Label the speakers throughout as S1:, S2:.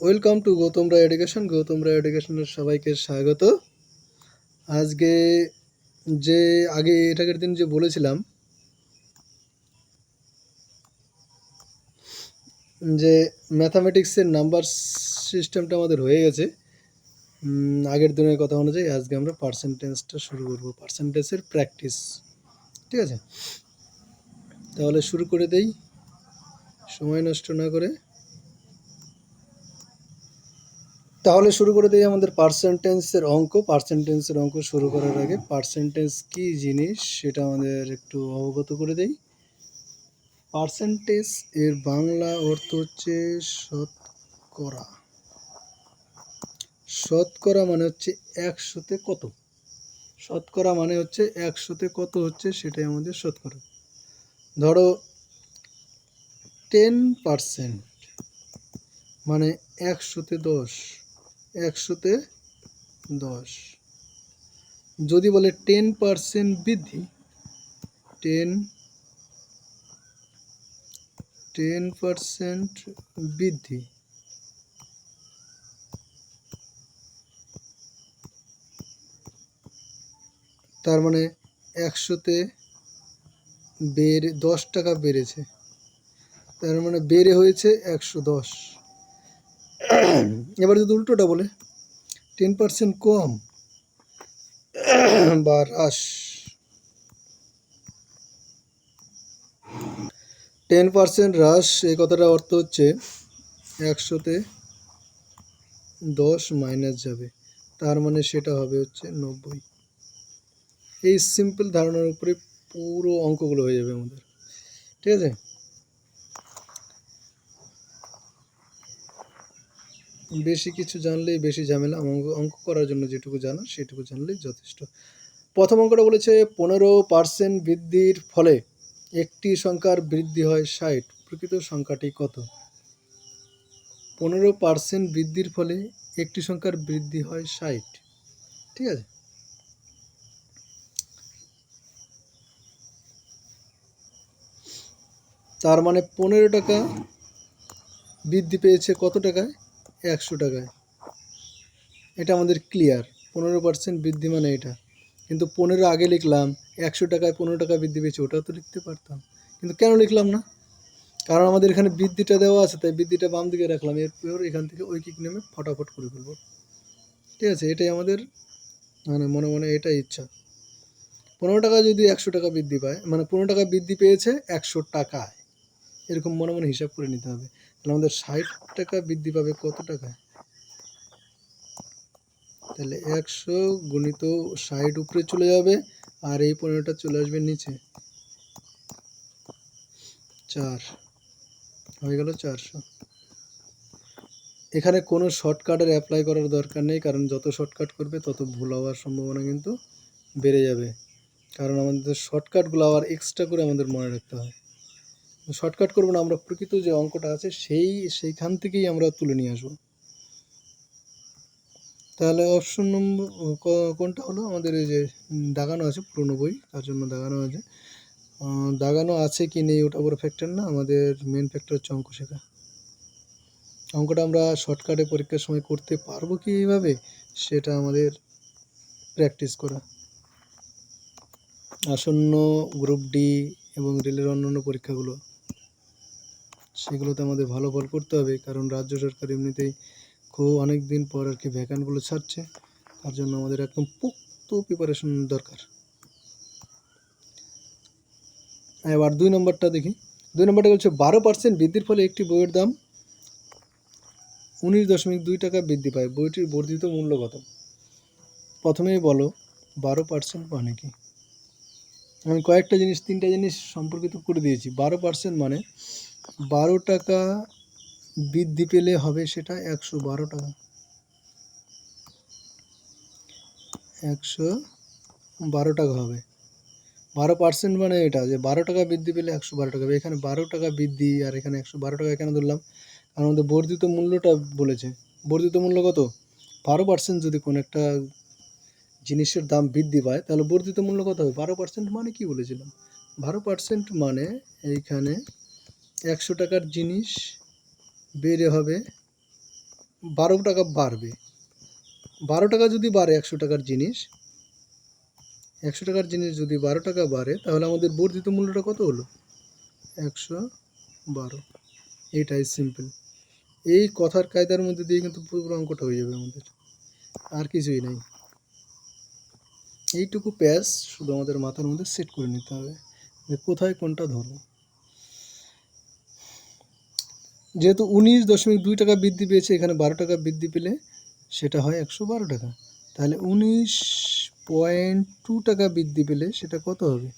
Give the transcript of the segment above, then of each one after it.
S1: Welcome to Gautam Roy education. Gautam Roy এডুকেশনের সবাইকে স্বাগত। আজকে যে আগের দিন যে বলেছিলাম যে ম্যাথামেটিক্সের নাম্বার সিস্টেমটা আমাদের হয়ে গেছে, আগের দিনের কথা অনুযায়ী আজকে আমরা পার্সেন্টেজটা শুরু করব, পার্সেন্টেজের প্র্যাকটিস। ঠিক আছে, তাহলে শুরু করে দেই সময় নষ্ট না করে। আমাদের পার্সেন্টেজের অঙ্ক শুরু করার আগে পার্সেন্টেজ কি জিনিস সেটা আমাদের একটু অবগত করে দেই। পার্সেন্টেজ এর বাংলা অর্থ হচ্ছে শতকরা। শতকরা মানে হচ্ছে একশোতে কত, শতকরা মানে হচ্ছে একশোতে কত হচ্ছে সেটাই আমাদের শতকরা। ধরো 10% মানে একশোতে 10, একশোতে 10। যদি বলে 10% বৃদ্ধি, 10% বৃদ্ধি, তার মানে একশোতে 10 টাকা বেড়েছে, তার মানে বেড়ে হয়েছে 110। এবার যদি উল্টোটা বলে 10% কম বা হ্রাস, 10% হ্রাস, এই কথাটার অর্থ হচ্ছে একশোতে 10 মাইনাস যাবে, তার মানে সেটা হবে হচ্ছে 90। এই সিম্পল ধারণার উপরে পুরো অঙ্কগুলো হয়ে যাবে আমাদের। ঠিক আছে, বেশি কিছু জানলেই বেশি ঝামেলা, অঙ্ক করার জন্য যেটুকু জানা সেটুকু জানলেই যথেষ্ট। প্রথম অঙ্কটা বলেছে 15% বৃদ্ধির ফলে একটি সংখ্যার বৃদ্ধি হয় 60, প্রকৃত সংখ্যাটি কত? 15% বৃদ্ধির ফলে একটি সংখ্যার বৃদ্ধি হয় 60। ঠিক আছে, তার মানে 15 টাকা বৃদ্ধি পেয়েছে কত টাকায়? 100 টাকায়। এটা আমাদের ক্লিয়ার, 15% বৃদ্ধি মানে এটা। কিন্তু 15 আগে লিখলাম, 100 টাকায় 15 টাকা বৃদ্ধি পেয়েছে, ওটাও তো লিখতে পারতাম, কিন্তু কেন লিখলাম না? কারণ আমাদের এখানে বৃদ্ধিটা দেওয়া আছে, তাই বৃদ্ধিটা বাম দিকে রাখলাম, এরপর এখান থেকে ঐকিক নেমে ফটাফট করে ফেলবো। ঠিক আছে, এটাই আমাদের মনে মনে এটাই ইচ্ছা। 15 টাকা যদি 100 টাকা বৃদ্ধি পায়, মানে 15 টাকা বৃদ্ধি পেয়েছে 100 টাকায়, এরকম মনে মনে হিসাব করে নিতে হবে। তাহলে আমাদের 60 টাকা বৃদ্ধি পাবে কত টাকায়? তাহলে 100 গুণিত 60 উপরে চলে যাবে, আর এই 15টা চলে আসবে নিচে, 4 হয়ে গেল 400। এখানে কোনো শর্টকাটের অ্যাপ্লাই করার দরকার নেই, কারণ যত শর্টকাট করবে তত ভুল হওয়ার সম্ভাবনা কিন্তু বেড়ে যাবে। কারণ আমাদের শর্টকাটগুলো আবার এক্সট্রা করে আমাদের মনে রাখতে হয়। শর্টকাট করবো না, আমরা প্রকৃত যে অঙ্কটা আছে সেইখান থেকেই আমরা তুলে নিয়ে আসবো। তাহলে অপশন নম্বর কোনটা হলো? আমাদের এই যে দাগানো আছে পুরোনো বই, তার জন্য দাগানো আছে। দাগানো আছে কি নেই ওটা বড় ফ্যাক্টর না, আমাদের মেন ফ্যাক্টর হচ্ছে অঙ্ক শেখা। অঙ্কটা আমরা শর্টকাটে পরীক্ষার সময় করতে পারবো কি এইভাবে, সেটা আমাদের প্র্যাকটিস করা। আসন্ন গ্রুপ ডি এবং রেলের অন্যান্য পরীক্ষাগুলো, সেগুলোতে আমাদের ভালো ফল করতে হবে, কারণ রাজ্য সরকার এমনিতেই খুব অনেক দিন পর আর কি ভ্যাকান্টগুলো ছাড়ছে, তার জন্য আমাদের একদম পোক্ত প্রিপারেশন দরকার। এবার 2 নম্বরটা দেখি। 2 নম্বরটা হচ্ছে 12% বৃদ্ধির ফলে একটি বইয়ের দাম 19.2 টাকা বৃদ্ধি পায়, বইটির বর্ধিত মূল্য কত? প্রথমেই বলো 12% মানে কি। আমি কয়েকটা জিনিস, 3টা জিনিস সম্পর্কিত করে দিয়েছি। 12% মানে 12 টাকা বৃদ্ধি পেলে হবে সেটা 112 টাকা, 112 টাকা হবে। 12% মানে এটা যে 12 টাকা বৃদ্ধি পেলে 112 টাকা হবে। এখানে 12 টাকা বৃদ্ধি আর এখানে 112 টাকা কেন ধরলাম? কারণ আমাদের বর্ধিত মূল্যটা বলেছে। বর্ধিত মূল্য কত? 12% যদি কোনো একটা জিনিসের দাম বৃদ্ধি পায়, তাহলে বর্ধিত মূল্য কত হবে? 12% মানে কি বলেছিলাম? 12% মানে এইখানে 100 টাকার জিনিস বেড়ে হবে 12 টাকা বাড়বে। 12 টাকা যদি বাড়ে 100 টাকার জিনিস, 100 টাকার জিনিস যদি 12 টাকা বাড়ে, তাহলে আমাদের বর্ধিত মূল্যটা কত হলো? 112। এইটাই সিম্পল। এই কথার কায়দার মধ্যে দিয়ে কিন্তু পুরো অঙ্কটা হয়ে যাবে আমাদের, আর কিছুই নাই। এইটুকু প্যাচ শুধু আমাদের মাথার মধ্যে সেট করে নিতে হবে যে কোথায় কোনটা ধরবো। যেহেতু 19.2 টাকা বৃদ্ধি পেয়েছে, এখানে 12 টাকা বৃদ্ধি পেলে সেটা হয় 112 টাকা। তাহলে 19.2 টাকা বৃদ্ধি পেলে সেটা কত হবে?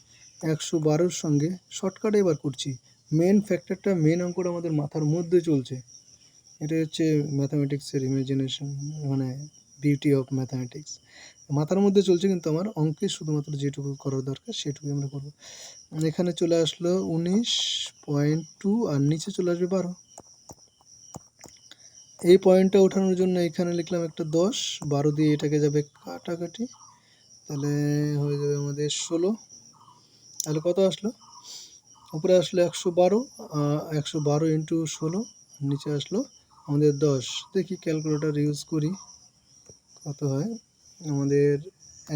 S1: 112-র সঙ্গে শর্টকাটে এবার করছি। মেন ফ্যাক্টরটা, মেন অঙ্কটা আমাদের মাথার মধ্যে চলছে। এটা হচ্ছে ম্যাথামেটিক্সের ইমাজিনেশন, মানে বিউটি অফ ম্যাথামেটিক্স। মাথার মধ্যে চলছে, কিন্তু আমার অঙ্কে শুধুমাত্র যেটুকু করার দরকার সেটুকুই আমরা করবো। এখানে চলে আসলো 19.2 আর নিচে চলে আসবে 12। এই পয়েন্টটা ওঠানোর জন্য এখানে লিখলাম একটা 10, 12 দিয়ে এটাকে যাবে কাটাকাটি, তাহলে হয়ে যাবে আমাদের 16। তাহলে কত আসলো? উপরে আসলো 112, 112 ইন্টু 16, নিচে আসলো আমাদের 10। দেখি ক্যালকুলেটর ইউজ করি কত হয় আমাদের।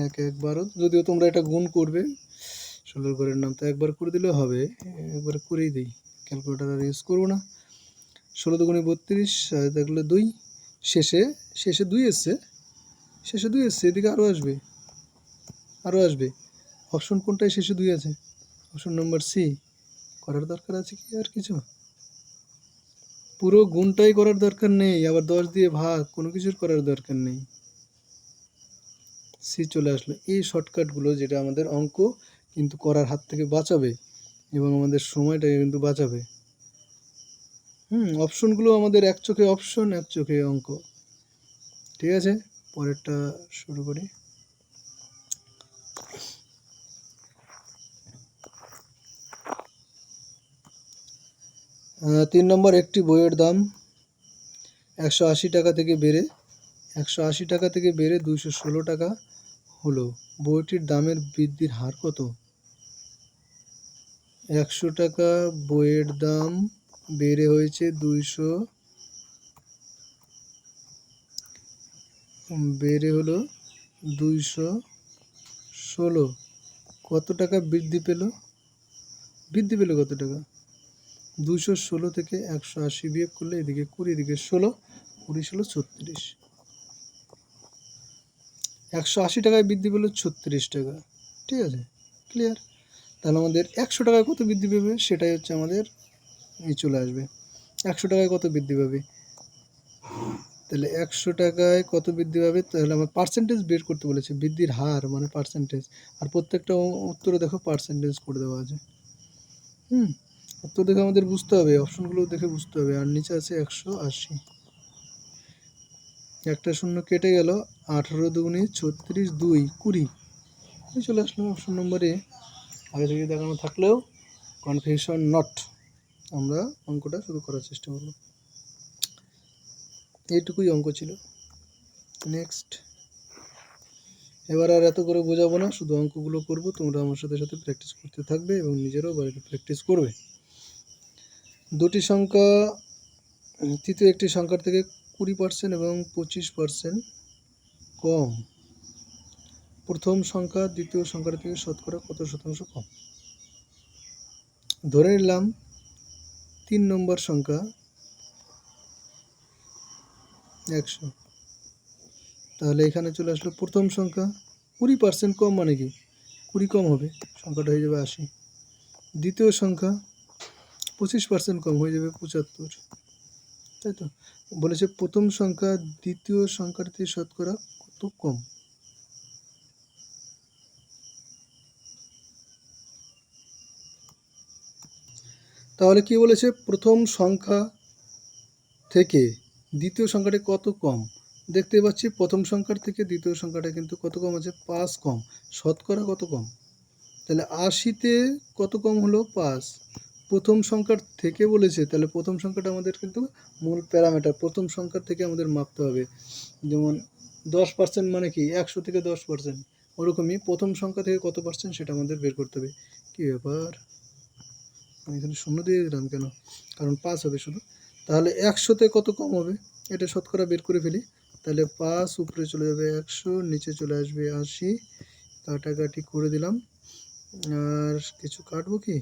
S1: 1 1 12, যদিও তোমরা এটা গুণ করবে, 16 ঘরের নাম তো একবার করে দিলেও হবে, একবার করেই দিই, ক্যালকুলেটর আর ইউজ করবো না। 16 দুগুণে 32, দেখলে 2, শেষে 2 এসছে, এদিকে আরও আসবে। অপশন কোনটায় শেষে 2 আছে? Option number C. করার দরকার আছে কি আর কিছু? পুরো গুণটাই করার দরকার নেই, আবার 10 দিয়ে ভাগ, কোনো কিছুর করার দরকার নেই। সি চলে আসলো। এই শর্টকাটগুলো যেটা আমাদের অঙ্ক কিন্তু করার হাত থেকে বাঁচাবে এবং আমাদের সময়টাকে কিন্তু বাঁচাবে। অপশনগুলো আমাদের এক চোখে অপশন, এক চোখে অঙ্ক। ঠিক আছে, পরেরটা শুরু করি। তিন নম্বর, একটি বইয়ের দাম 180 টাকা থেকে বেড়ে 216 টাকা হলো। বইটির দামের বৃদ্ধির হার কত? 100 টাকা বইয়ের দাম বেড়ে হয়েছে 216। কত টাকা বৃদ্ধি পেল কত টাকা? 216 থেকে 180 বিয়োগ করলে এদিকে 20, এদিকে 16, 20 16 36। 180 টাকায় বৃদ্ধি পেল 36 টাকা। ঠিক আছে, ক্লিয়ার। তাহলে আমাদের 100 টাকায় কত বৃদ্ধি পাবে সেটাই হচ্ছে আমাদের এই চলে আসবে। 100 টাকায় কত বৃদ্ধি পাবে? তাহলে 100 টাকায় কত বৃদ্ধি পাবে? তাহলে আমার পার্সেন্টেজ বের করতে বলেছে, বৃদ্ধির হার মানে পার্সেন্টেজ। আর প্রত্যেকটা উত্তরে দেখো পার্সেন্টেজ করে দেওয়া আছে। উত্তর দেখে আমাদের বুঝতে হবে, অপশনগুলো দেখে বুঝতে হবে। আর নিচে আছে 180, একটা শূন্য কেটে গেল, 18 দুগুণে 36, 2 20, চলে আসলো অপশন নম্বর এ। আগে থেকে দেখানো থাকলেও কনফিউশন নট, আমরা অঙ্কটা শুরু করার চেষ্টা করব। এইটুকুই অঙ্ক ছিল। নেক্সট, এবার আর এত করে বোঝাবো না, শুধু অঙ্কগুলো করব, তোমরা আমার সাথে সাথে প্র্যাকটিস করতে থাকবে এবং নিজেরাও বাড়িতে প্র্যাকটিস করবে। দুটি সংখ্যা তৃতীয় একটি সংখ্যার থেকে 20% এবং 25% কম। প্রথম সংখ্যা দ্বিতীয় সংখ্যার থেকে শতকরা কত শতাংশ কম? ধরে নিলাম 3 নম্বর সংখ্যা 100, তাহলে এখানে চলে আসলো প্রথম সংখ্যা 20% কম, মানে কি 20 কম হবে, সংখ্যাটা হয়ে যাবে 80। দ্বিতীয় সংখ্যা 25% কম, হয়ে যাবে 75। তাই তো বলেছে প্রথম সংখ্যা দ্বিতীয় সংখ্যার থেকে শতকরা কত কম। তাহলে কি বলেছে? প্রথম সংখ্যা থেকে দ্বিতীয় সংখ্যাটা কত কম। দেখতে পাচ্ছি প্রথম সংখ্যার থেকে দ্বিতীয় সংখ্যাটা কিন্তু কত কম আছে? 5 কম। শতকরা কত কম? তাহলে 80-তে কত কম হলো? 5। প্রথম সংখ্যার থেকে বলেছে, তাহলে প্রথম সংখ্যাটা আমাদের কিন্তু মূল প্যারামিটার, প্রথম সংখ্যার থেকে আমাদের মাপতে হবে। যেমন 10% মানে কি 100 থেকে 10%, ওরকমই প্রথম সংখ্যা থেকে কত পার্সেন্ট সেটা আমাদের বের করতে হবে। কী ব্যাপার, আমি এখানে শূন্য দিয়ে দিলাম কেন? কারণ 5 হবে শুধু। তাহলে 100-তে কত কম হবে? এটা শতকরা বের করে ফেলি। তাহলে 5 উপরে চলে যাবে 100, নিচে চলে আসবে 80, কাটাকাটি করে দিলাম। আর কিছু কাটবো কি,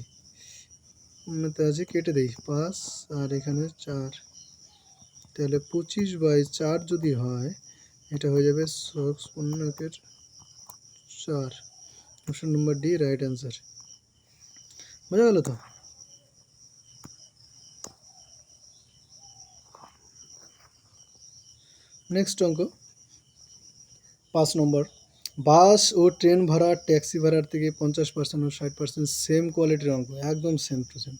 S1: তো আছে কেটে দেই 5 আর এখানে 4, তাহলে 25/4 যদি হয় এটা হয়ে যাবে 15/4। Option number D right answer. বোঝা গেল তো? নেক্সট অঙ্ক 5 নম্বর। বাস ও ট্রেন ভাড়া ট্যাক্সি ভাড়ার থেকে 50% ও 60% সেম কোয়ালিটির অঙ্ক, একদম সেম টু সেম।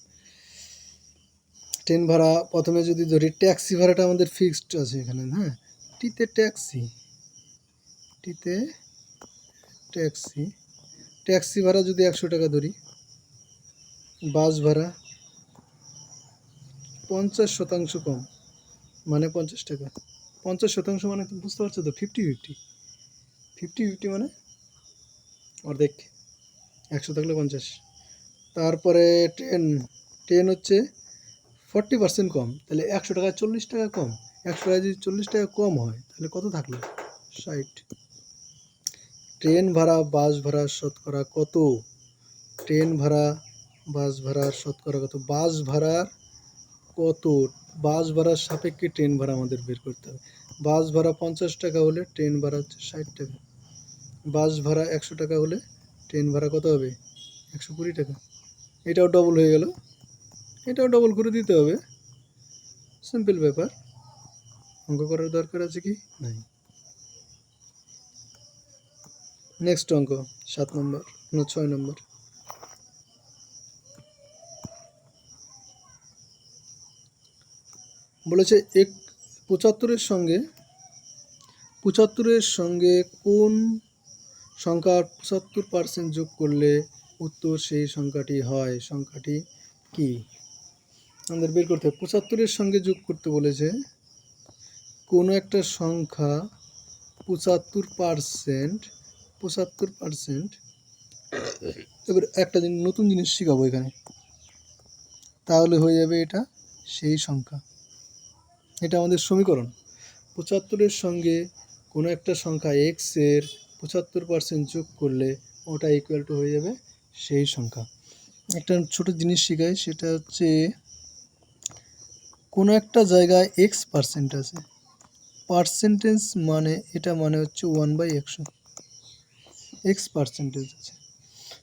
S1: ট্রেন ভাড়া প্রথমে যদি ধরি, ট্যাক্সি ভাড়াটা আমাদের ফিক্সড আছে এখানে, হ্যাঁ, টিতে ট্যাক্সি, ট্যাক্সি ভাড়া যদি 100 টাকা ধরি, বাস ভাড়া 50% কম মানে 50 টাকা। 50% মানে তুমি বুঝতে পারছো তো, 50-50 মানে অর্ধেক, 100 থাকলে 50। তারপরে ট্রেন হচ্ছে 40% কম, তাহলে 100 টাকা 40 টাকা কম। 100 টাকা যদি 40 টাকা কম হয় তাহলে কত থাকলো? 60। ট্রেন ভাড়া বাস ভাড়া শতকরা কত? ট্রেন ভাড়া বাস ভাড়ার শতকরা কত? বাস ভাড়ার কত? বাস ভাড়ার সাপেক্ষে ট্রেন ভাড়া আমাদের বের করতে হবে। বাস ভাড়া 50 টাকা হলে ট্রেন ভাড়া হচ্ছে 60 টাকা। বাস ভাড়া 100 টাকা হলে ট্রেন ভাড়া কত হবে? 120 টাকা। এটাও ডবল হয়ে গেল, এটাও ডবল করে দিতে হবে। সিম্পল ব্যাপার, অঙ্ক করার দরকার আছে কি? নাই। নেক্সট অঙ্ক 7 নম্বর, 6 নম্বর। বলেছে 75-এর সঙ্গে কোন সংখ্যার 75% যোগ করলে উত্তর সেই সংখ্যাটি হয়? সংখ্যাটি কি আমাদের বের করতে হবে। 75-এর সঙ্গে যোগ করতে বলেছে কোনো একটা সংখ্যা 75%। এবার একটা নতুন জিনিস শেখাবো এখানে, তাহলে হয়ে যাবে এটা সেই সংখ্যা। এটা আমাদের সমীকরণ। 75-এর সঙ্গে কোনো একটা সংখ্যা এক্সের 75% যোগ করলে ওটা ইকুয়াল টু হয়ে যাবে সেই সংখ্যা। একটা ছোট জিনিস শেখাই, সেটা হচ্ছে কোনো একটা জায়গায় এক্স পার্সেন্ট আছে, পার্সেন্টেজ মানে এটা মানে হচ্ছে 1/100, এক্স পার্সেন্টেজ আছে,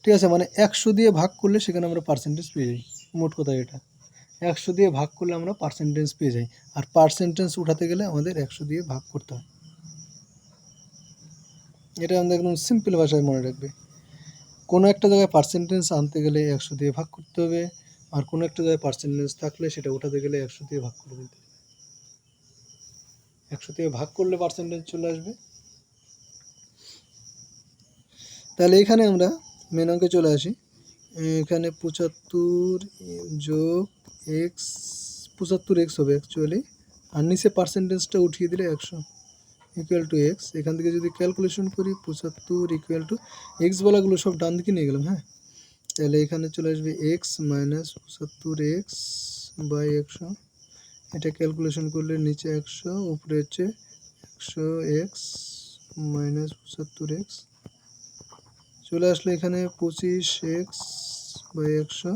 S1: ঠিক আছে, মানে 100 দিয়ে ভাগ করলে সেখানে আমরা পার্সেন্টেজ পেয়ে যাই। মোট কথা এটা 100 দিয়ে ভাগ করলে আমরা পার্সেন্টেজ পেয়ে যাই, আর পার্সেন্টেজ উঠাতে গেলে আমাদের 100 দিয়ে ভাগ করতে হয়। এটা আমাদের একদম সিম্পল ভাষায় মনে রাখবে। কোনো একটা জায়গায় পার্সেন্টেজ আনতে গেলে 100 দিয়ে ভাগ করতে হবে, আর কোনো একটা জায়গায় পার্সেন্টেজ থাকলে সেটা উঠাতে গেলে 100 দিয়ে ভাগ করে দিতে হবে। 100 দিয়ে ভাগ করলে পার্সেন্টেজ চলে আসবে। তাহলে এখানে আমরা মেন অঙ্কে চলে আসি। এখানে 75 যোগ এক্স, 75x হবে অ্যাকচুয়ালি, আর নিচে পার্সেন্টেজটা উঠিয়ে দিলে 100 ইকুয়াল টু এক্স। এখান থেকে যদি ক্যালকুলেশন করি 75 ইকুয়াল টু এক্স বলাগুলো সব ডান দিকে নিয়ে গেলাম, হ্যাঁ, তাহলে এখানে চলে আসবে এক্স মাইনাস 75x/100। এটা ক্যালকুলেশন করলে নিচে 100, উপরে হচ্ছে 100x মাইনাস 75x চলে আসলে এখানে 25x/100।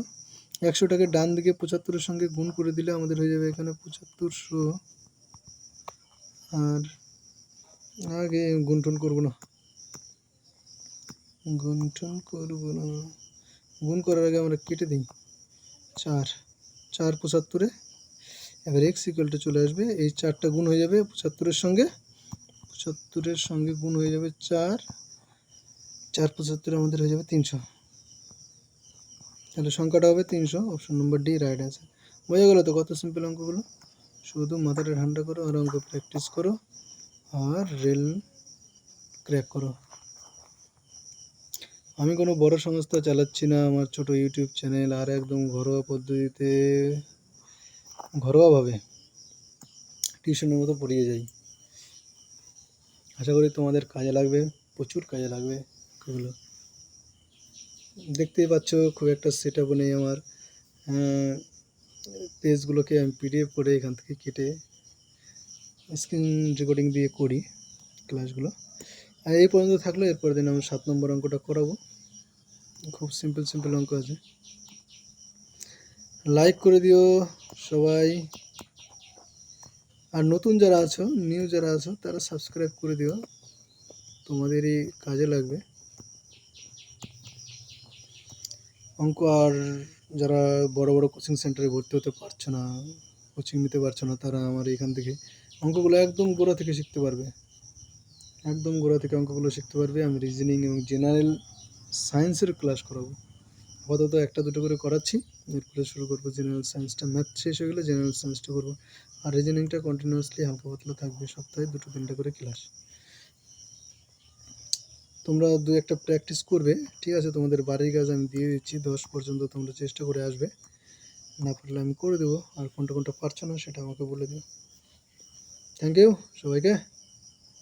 S1: 100টাকে ডান দিকে 75-এর সঙ্গে গুণ করে দিলে আমাদের হয়ে যাবে এখানে 7500। আর আগে গুণটুন করবো না, গুণ করার আগে আমরা কেটে দিই 4 75-এ। এবার এক্স ইকুয়াল টু চলে আসবে, এই 4টা গুণ হয়ে যাবে 75-এর সঙ্গে গুণ হয়ে যাবে 4 75 আমাদের হয়ে যাবে 300। তাহলে সংখ্যাটা হবে 300। অপশন নম্বর ডি রাইট আছে। বোঝা গেল তো কত সিম্পল অঙ্কগুলো? শুধু মাথাটা ঠান্ডা করো আর অঙ্ক প্র্যাকটিস করো আর রেল ক্র্যাক করো। আমি কোনো বড় সংস্থা চালাচ্ছি না, আমার ছোট ইউটিউব চ্যানেল, আর একদম ঘরোয়া পদ্ধতিতে ঘরোয়াভাবে টিউশনের মতো পড়িয়ে যাই। আশা করি তোমাদের কাজে লাগবে, প্রচুর কাজে লাগবে এগুলো। দেখতেই পাচ্ছ খুব একটা সেট আপ নেই আমার। পেজগুলোকে আমি পিডিএফ করে এখান থেকে কেটে স্ক্রিন রেকর্ডিং দিয়ে করি ক্লাসগুলো। আর এই পর্যন্ত থাকলো, এরপর দিন আমি 7 নম্বর অঙ্কটা করাবো। খুব সিম্পল অঙ্ক আছে। লাইক করে দিও সবাই, আর নতুন যারা আছো, নিউ যারা আছো, তারা সাবস্ক্রাইব করে দিও, তোমাদেরই কাজে লাগবে অঙ্ক। আর যারা বড় বড় কোচিং সেন্টারে ভর্তি হতে পারছো না, কোচিং নিতে পারছো না, তারা আমার এখান থেকে অঙ্কগুলো একদম গোড়া থেকে শিখতে পারবে। একদম গোড়া থেকে অঙ্কগুলো শিখতে পারবে। আমি রিজনিং এবং জেনারেল সায়েন্সের ক্লাস করাবো। আপাতত একটা দুটো করে করাচ্ছি, এরপরে শুরু করবো জেনারেল সায়েন্সটা। ম্যাথ শেষ হয়ে গেলে জেনারেল সায়েন্সটা করবো। আর রিজনিংটা কন্টিনিউয়াসলি হালকা পাতলা থাকবে, সপ্তাহে 2-3টা করে ক্লাস। তোমরা 2-একটা প্র্যাকটিস করবে, ঠিক আছে? তোমাদের বাড়ির কাজ আমি দিয়ে দিচ্ছি, 10 পর্যন্ত তোমরা চেষ্টা করে আসবে। না পারলে আমি করে দেবো। আর কোনটা কোনটা পারছো না সেটা আমাকে বলে দিও। থ্যাংক ইউ সবাইকে।